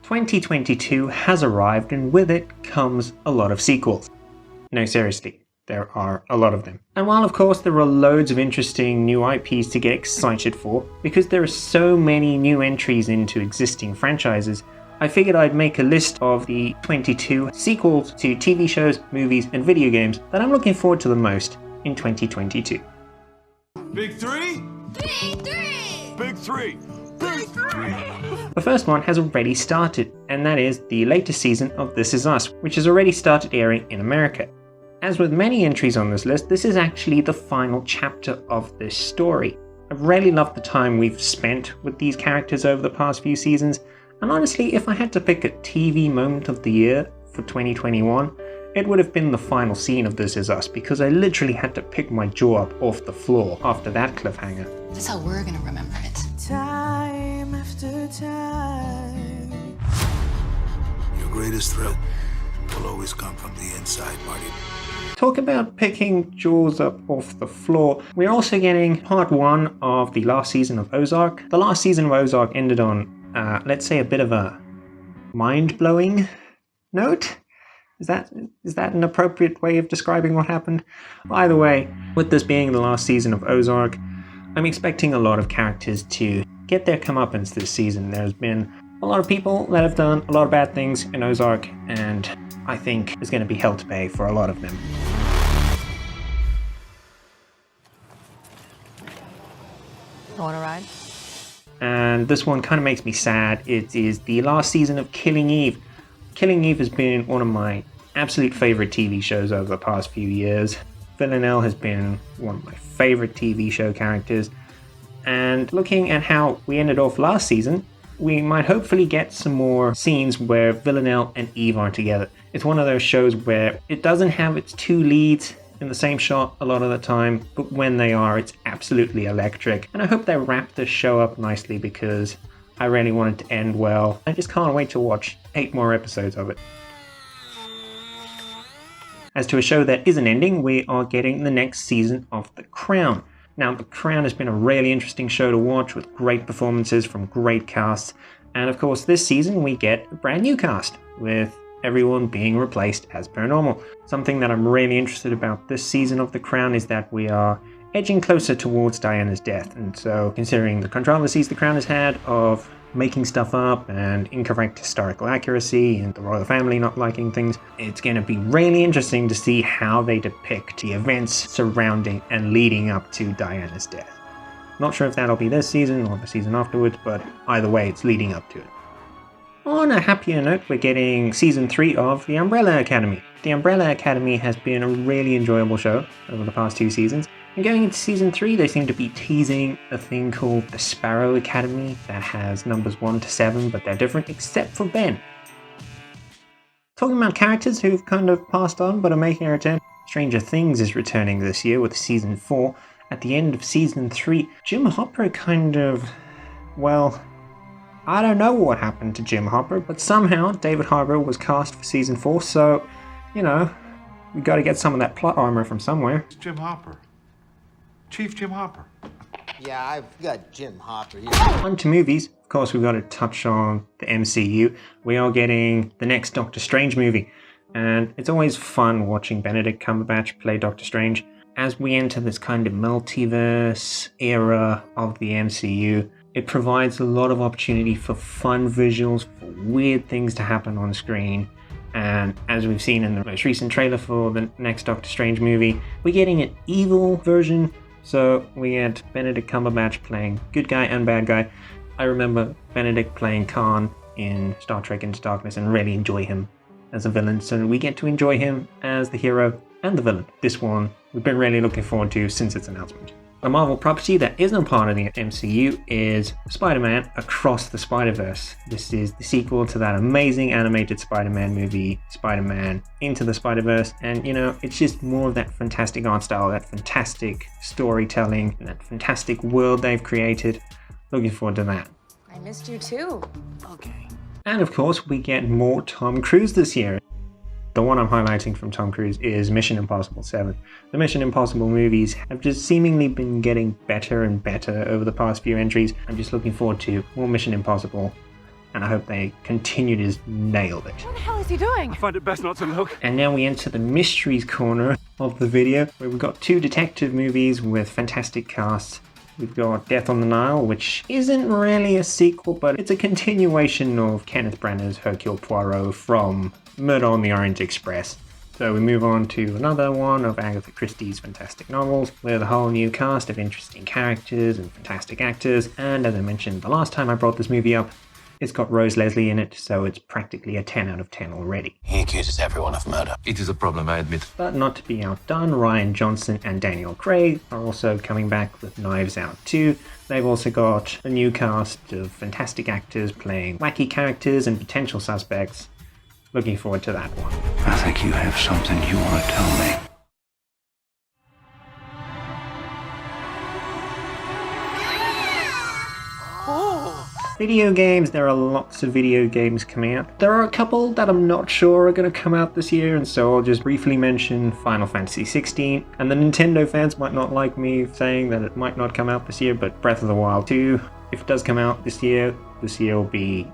2022 has arrived, and with it comes a lot of sequels. No, seriously, there are a lot of them. And while of course there are loads of interesting new IPs to get excited for, because there are so many new entries into existing franchises, I figured I'd make a list of the 22 sequels to TV shows, movies, and video games that I'm looking forward to the most in 2022. Big three? Big three! Big three! Big three! The first one has already started, and that is the latest season of This Is Us, which has already started airing in America. As with many entries on this list, this is actually the final chapter of this story. I've really loved the time we've spent with these characters over the past few seasons, and honestly, if I had to pick a TV moment of the year for 2021, it would have been the final scene of This Is Us, because I literally had to pick my jaw up off the floor after that cliffhanger. That's how we're gonna remember it. Time after time. Your greatest threat will always come from the inside, Marty. Talk about picking jaws up off the floor. We're also getting part 1 of the last season of Ozark. The last season of Ozark ended on, let's say, a bit of a mind-blowing note. Is that an appropriate way of describing what happened? Either way, with this being the last season of Ozark, I'm expecting a lot of characters to get their comeuppance this season. There's been a lot of people that have done a lot of bad things in Ozark, and I think there's going to be hell to pay for a lot of them. Want to ride? And this one kind of makes me sad. It is the last season of Killing Eve. Killing Eve has been one of my absolute favorite TV shows over the past few years. Villanelle has been one of my favorite TV show characters. And looking at how we ended off last season, we might hopefully get some more scenes where Villanelle and Eve are together. It's one of those shows where it doesn't have its two leads in the same shot a lot of the time, but when they are, it's absolutely electric. And I hope they wrap this show up nicely, because I really want it to end well. I just can't wait to watch 8 more episodes of it. As to a show that isn't ending, we are getting the next season of The Crown. Now, The Crown has been a really interesting show to watch, with great performances from great casts. And of course, this season we get a brand new cast, with everyone being replaced as per normal. Something that I'm really interested about this season of The Crown is that we are edging closer towards Diana's death. And so, considering the controversies The Crown has had of making stuff up and incorrect historical accuracy and the royal family not liking things, it's going to be really interesting to see how they depict the events surrounding and leading up to Diana's death. Not sure if that'll be this season or the season afterwards, but either way, it's leading up to it. On a happier note, we're getting season 3 of The Umbrella Academy. The Umbrella Academy has been a really enjoyable show over the past 2 seasons. And going into season 3, they seem to be teasing a thing called the Sparrow Academy that has numbers 1 to 7, but they're different except for Ben. Talking about characters who've kind of passed on but are making a return, Stranger Things is returning this year with season 4. At the end of season 3, Jim Hopper kind of, well, I don't know what happened to Jim Hopper, but somehow David Harbour was cast for season 4, so, you know, we got to get some of that plot armor from somewhere. It's Jim Hopper. Chief Jim Hopper. Yeah, I've got Jim Hopper here. On to movies. Of course, we've got to touch on the MCU. We are getting the next Doctor Strange movie, and it's always fun watching Benedict Cumberbatch play Doctor Strange. As we enter this kind of multiverse era of the MCU, it provides a lot of opportunity for fun visuals, for weird things to happen on screen. And as we've seen in the most recent trailer for the next Doctor Strange movie, we're getting an evil version. So we get Benedict Cumberbatch playing good guy and bad guy. I remember Benedict playing Khan in Star Trek Into Darkness and really enjoy him as a villain. So we get to enjoy him as the hero and the villain. This one we've been really looking forward to since its announcement. A Marvel property that isn't part of the MCU is Spider-Man Across the Spider-Verse. This is the sequel to that amazing animated Spider-Man movie, Spider-Man Into the Spider-Verse. And, you know, it's just more of that fantastic art style, that fantastic storytelling, and that fantastic world they've created. Looking forward to that. I missed you too. Okay. And of course, we get more Tom Cruise this year. The one I'm highlighting from Tom Cruise is Mission Impossible 7. The Mission Impossible movies have just seemingly been getting better and better over the past few entries. I'm just looking forward to more Mission Impossible and I hope they continue to just nail it. What the hell is he doing? I find it best not to look. And now we enter the mysteries corner of the video, where we've got 2 detective movies with fantastic casts. We've got Death on the Nile, which isn't really a sequel, but it's a continuation of Kenneth Branagh's Hercule Poirot from Murder on the Orient Express. So we move on to another one of Agatha Christie's fantastic novels, with a whole new cast of interesting characters and fantastic actors, and as I mentioned the last time I brought this movie up, it's got Rose Leslie in it, so it's practically a 10 out of 10 already. He accuses everyone of murder. It is a problem, I admit. But not to be outdone, Ryan Johnson and Daniel Craig are also coming back with Knives Out 2. They've also got a new cast of fantastic actors playing wacky characters and potential suspects. Looking forward to that one. I think you have something you want to tell me. Video games, there are lots of video games coming out. There are a couple that I'm not sure are going to come out this year, and so I'll just briefly mention Final Fantasy 16. And the Nintendo fans might not like me saying that it might not come out this year, but Breath of the Wild 2, if it does come out this year will be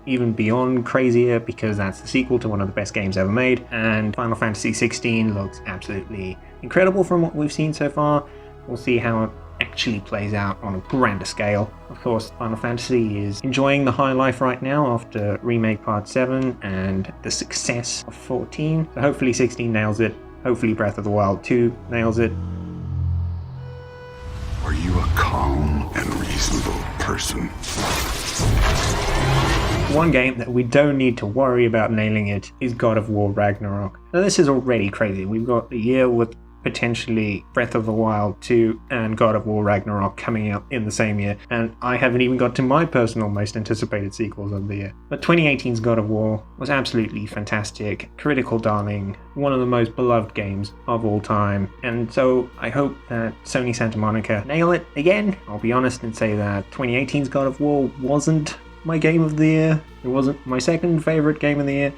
even beyond crazier, because that's the sequel to one of the best games ever made, and Final Fantasy 16 looks absolutely incredible from what we've seen so far. We'll see how it actually plays out on a grander scale. Of course, Final Fantasy is enjoying the high life right now after Remake Part 7 and the success of 14. So hopefully 16 nails it. Hopefully Breath of the Wild 2 nails it. Are you a calm and reasonable person? One game that we don't need to worry about nailing it is God of War Ragnarok. Now this is already crazy. We've got a year with potentially Breath of the Wild 2 and God of War Ragnarok coming out in the same year, and I haven't even got to my personal most anticipated sequels of the year. But 2018's God of War was absolutely fantastic, critical darling, one of the most beloved games of all time, and so I hope that Sony Santa Monica nail it again. I'll be honest and say that 2018's God of War wasn't my game of the year. It wasn't my second favorite game of the year.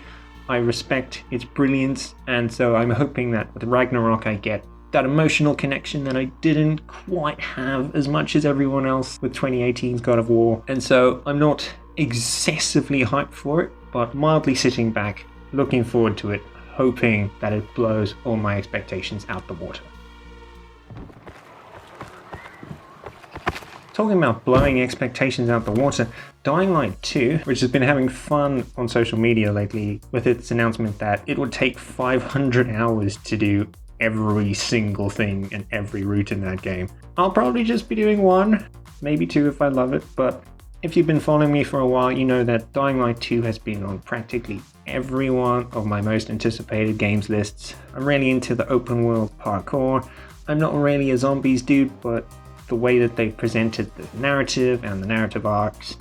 I respect its brilliance, and so I'm hoping that with Ragnarok I get that emotional connection that I didn't quite have as much as everyone else with 2018's God of War. And so I'm not excessively hyped for it, but mildly sitting back, looking forward to it, hoping that it blows all my expectations out the water. Talking about blowing expectations out the water, Dying Light 2, which has been having fun on social media lately with its announcement that it would take 500 hours to do every single thing and every route in that game. I'll probably just be doing 1, maybe 2 if I love it, but if you've been following me for a while, you know that Dying Light 2 has been on practically every one of my most anticipated games lists. I'm really into the open world parkour. I'm not really a zombies dude, but the way that they've presented the narrative and the narrative arcs,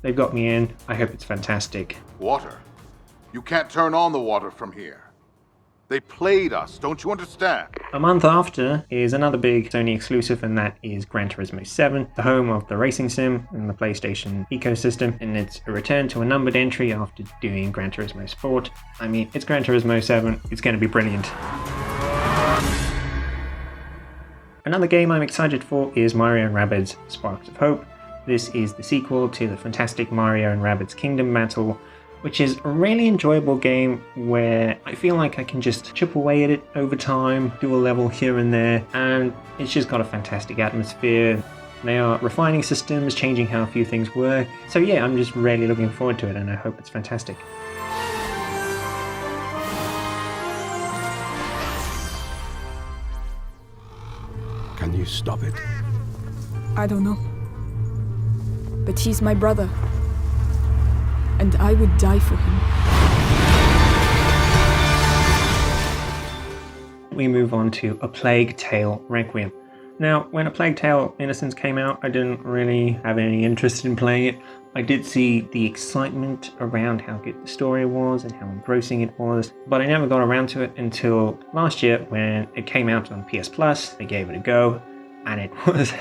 they've got me in. I hope it's fantastic. Water? You can't turn on the water from here. They played us, don't you understand? A month after is another big Sony exclusive, and that is Gran Turismo 7, the home of the racing sim in the PlayStation ecosystem, and it's a return to a numbered entry after doing Gran Turismo Sport. I mean, it's Gran Turismo 7, it's going to be brilliant. Another game I'm excited for is Mario & Rabbids Sparks of Hope. This is the sequel to the fantastic Mario & Rabbids Kingdom Battle, which is a really enjoyable game where I feel like I can just chip away at it over time, do a level here and there, and it's just got a fantastic atmosphere. They are refining systems, changing how a few things work. So yeah, I'm just really looking forward to it, and I hope it's fantastic. Can you stop it? I don't know. But he's my brother. And I would die for him. We move on to A Plague Tale Requiem. Now, when A Plague Tale Innocence came out, I didn't really have any interest in playing it. I did see the excitement around how good the story was and how engrossing it was, but I never got around to it until last year when it came out on PS Plus. I gave it a go, and it was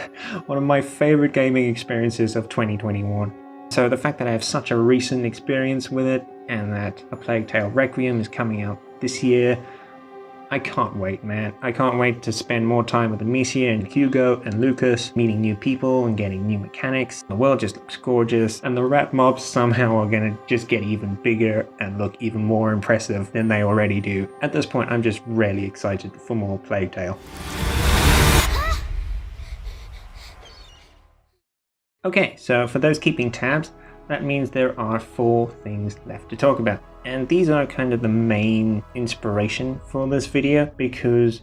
one of my favorite gaming experiences of 2021. So the fact that I have such a recent experience with it, and that A Plague Tale Requiem is coming out this year, I can't wait, man. I can't wait to spend more time with Amicia and Hugo and Lucas, meeting new people and getting new mechanics. The world just looks gorgeous, and the rat mobs somehow are gonna just get even bigger and look even more impressive than they already do. At this point, I'm just really excited for more Plague Tale. Okay, so for those keeping tabs, that means there are 4 things left to talk about. And these are kind of the main inspiration for this video, because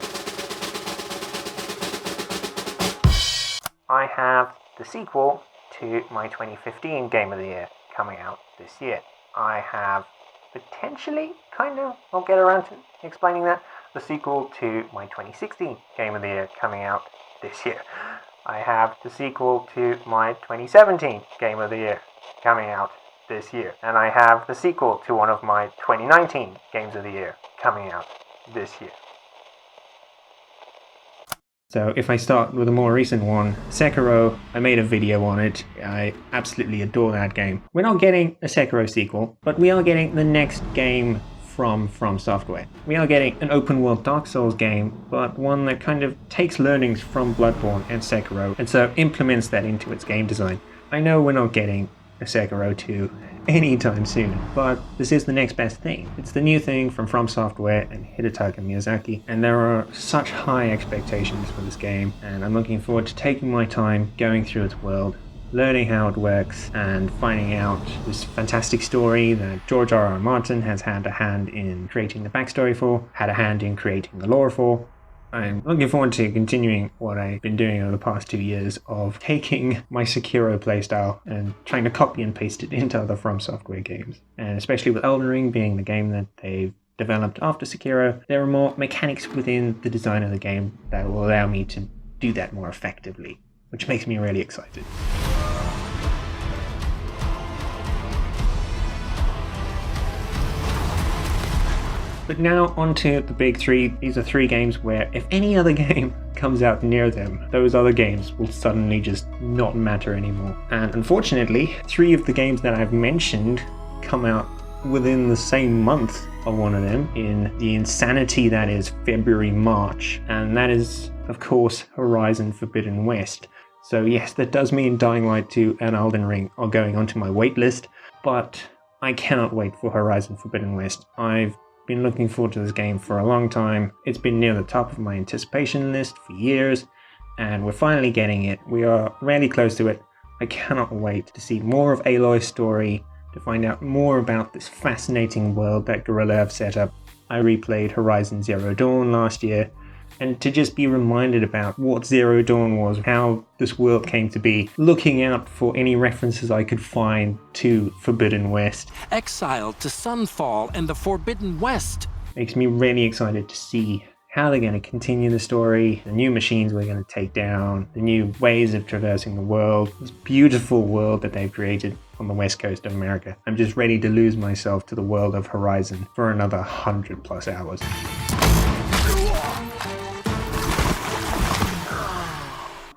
I have the sequel to my 2015 Game of the Year coming out this year. I have potentially, I'll get around to explaining that, the sequel to my 2016 Game of the Year coming out this year. I have the sequel to my 2017 Game of the Year coming out this year. And I have the sequel to one of my 2019 Games of the Year coming out this year. So if I start with a more recent one, Sekiro, I made a video on it. I absolutely adore that game. We're not getting a Sekiro sequel, but we are getting the next game from Software. We are getting an open world Dark Souls game, but one that kind of takes learnings from Bloodborne and Sekiro, and so implements that into its game design. I know we're not getting a Sekiro 2 anytime soon, but this is the next best thing. It's the new thing from Software and Hidetaka Miyazaki, and there are such high expectations for this game, and I'm looking forward to taking my time going through its world, learning how it works, and finding out this fantastic story that George R.R. Martin has had a hand in creating the backstory for, had a hand in creating the lore for. I'm looking forward to continuing what I've been doing over the past 2 years of taking my Sekiro playstyle and trying to copy and paste it into other From Software games. And especially with Elden Ring being the game that they've developed after Sekiro, there are more mechanics within the design of the game that will allow me to do that more effectively, which makes me really excited. But now onto the big 3. These are 3 games where if any other game comes out near them, those other games will suddenly just not matter anymore. And unfortunately, 3 of the games that I've mentioned come out within the same month of one of them, in the insanity that is February-March, and that is, of course, Horizon Forbidden West. So yes, that does mean Dying Light 2 and Elden Ring are going onto my waitlist, but I cannot wait for Horizon Forbidden West. I've been looking forward to this game for a long time. It's been near the top of my anticipation list for years, and we're finally getting it. We are really close to it. I cannot wait to see more of Aloy's story, to find out more about this fascinating world that Guerrilla have set up. I replayed Horizon Zero Dawn last year, and to just be reminded about what Zero Dawn was, how this world came to be, looking out for any references I could find to Forbidden West. Exiled to Sunfall and the Forbidden West. Makes me really excited to see how they're going to continue the story, the new machines we're going to take down, the new ways of traversing the world, this beautiful world that they've created on the west coast of America. I'm just ready to lose myself to the world of Horizon for another 100+ hours.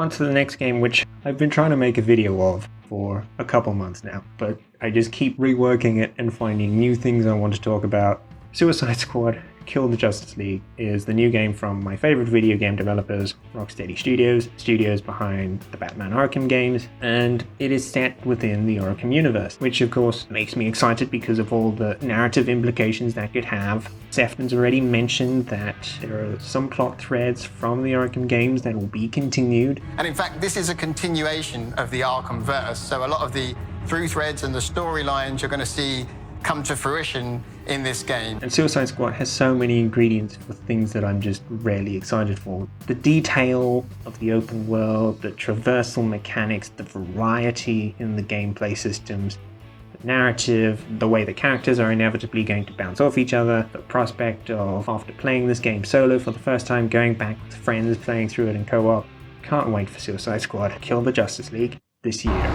On to the next game, which I've been trying to make a video of for a couple months now, but I just keep reworking it and finding new things I want to talk about. Suicide Squad Kill the Justice League is the new game from my favorite video game developers, Rocksteady Studios, studios behind the Batman Arkham games, and it is set within the Arkham universe, which of course makes me excited because of all the narrative implications that could have. Sefton's already mentioned that there are some plot threads from the Arkham games that will be continued. And in fact, this is a continuation of the Arkham verse, so a lot of the through threads and the storylines you're going to see come to fruition in this game. And Suicide Squad has so many ingredients for things that I'm just really excited for. The detail of the open world, the traversal mechanics, the variety in the gameplay systems, the narrative, the way the characters are inevitably going to bounce off each other, the prospect of, after playing this game solo for the first time, going back with friends, playing through it in co-op. Can't wait for Suicide Squad Kill the Justice League this year.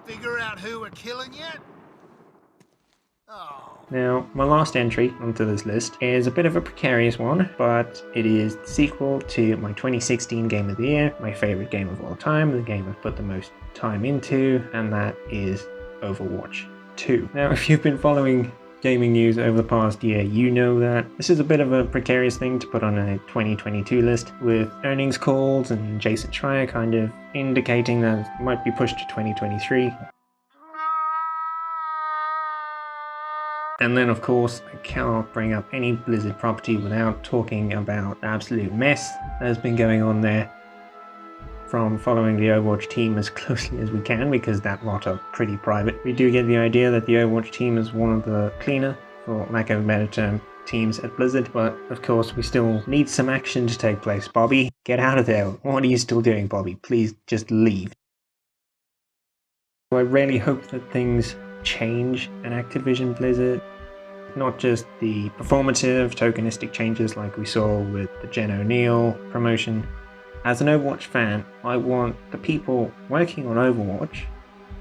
Figure out who we're killing yet? Oh. Now, my last entry onto this list is a bit of a precarious one, but it is the sequel to my 2016 Game of the Year, my favorite game of all time, the game I've put the most time into, and that is Overwatch. 2. Now, if you've been following gaming news over the past year, you know that this is a bit of a precarious thing to put on a 2022 list, with earnings calls and Jason Schreier kind of indicating that it might be pushed to 2023. And then, of course, I cannot bring up any Blizzard property without talking about the absolute mess that has been going on there. From following the Overwatch team as closely as we can, because that lot are pretty private, we do get the idea that the Overwatch team is one of the cleaner, for lack of a better term, teams at Blizzard. But of course, we still need some action to take place. Bobby, get out of there. What are you still doing, Bobby? Please just leave. I really hope that things change in Activision Blizzard. Not just the performative, tokenistic changes like we saw with the Jen O'Neill promotion. As an Overwatch fan, I want the people working on Overwatch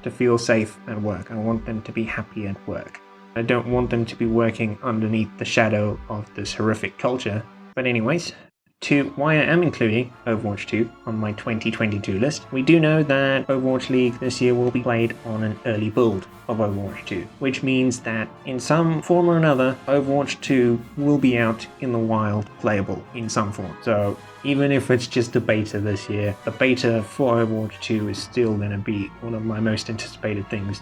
to feel safe at work. I want them to be happy at work. I don't want them to be working underneath the shadow of this horrific culture. But anyways, to why I am including Overwatch 2 on my 2022 list, we do know that Overwatch League this year will be played on an early build of Overwatch 2, which means that in some form or another, Overwatch 2 will be out in the wild, playable in some form. So even if it's just a beta this year, the beta for Overwatch 2 is still going to be one of my most anticipated things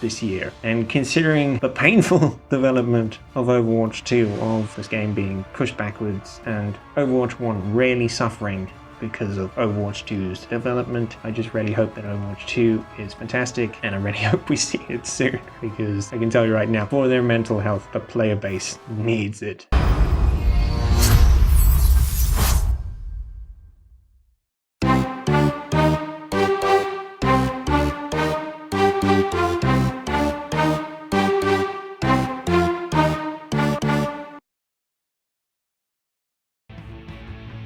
this year. And considering the painful development of Overwatch 2, of this game being pushed backwards, and Overwatch 1 really suffering because of Overwatch 2's development, I just really hope that Overwatch 2 is fantastic, and I really hope we see it soon, because I can tell you right now, for their mental health, the player base needs it.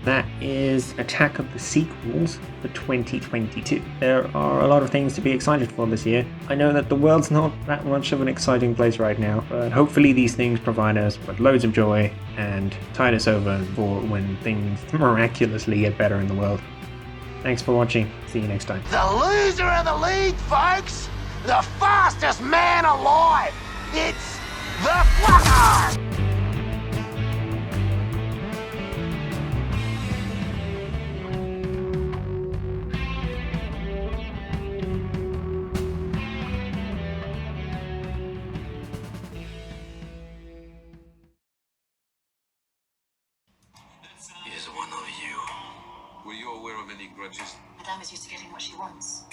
That is Attack of the Sequels for 2022. There are a lot of things to be excited for this year. I know that the world's not that much of an exciting place right now, but hopefully these things provide us with loads of joy and tide us over for when things miraculously get better in the world. Thanks for watching. See you next time. The loser of the league, folks! The fastest man alive! It's the Flucker! Is one of you. Were you aware of any grudges? Madame is used to getting what she wants.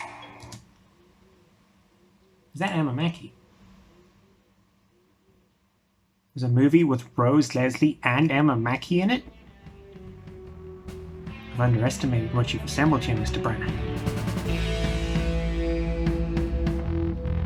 Is that Emma Mackey? There's a movie with Rose Leslie and Emma Mackey in it? I've underestimated what you've assembled here, Mr. Brennan.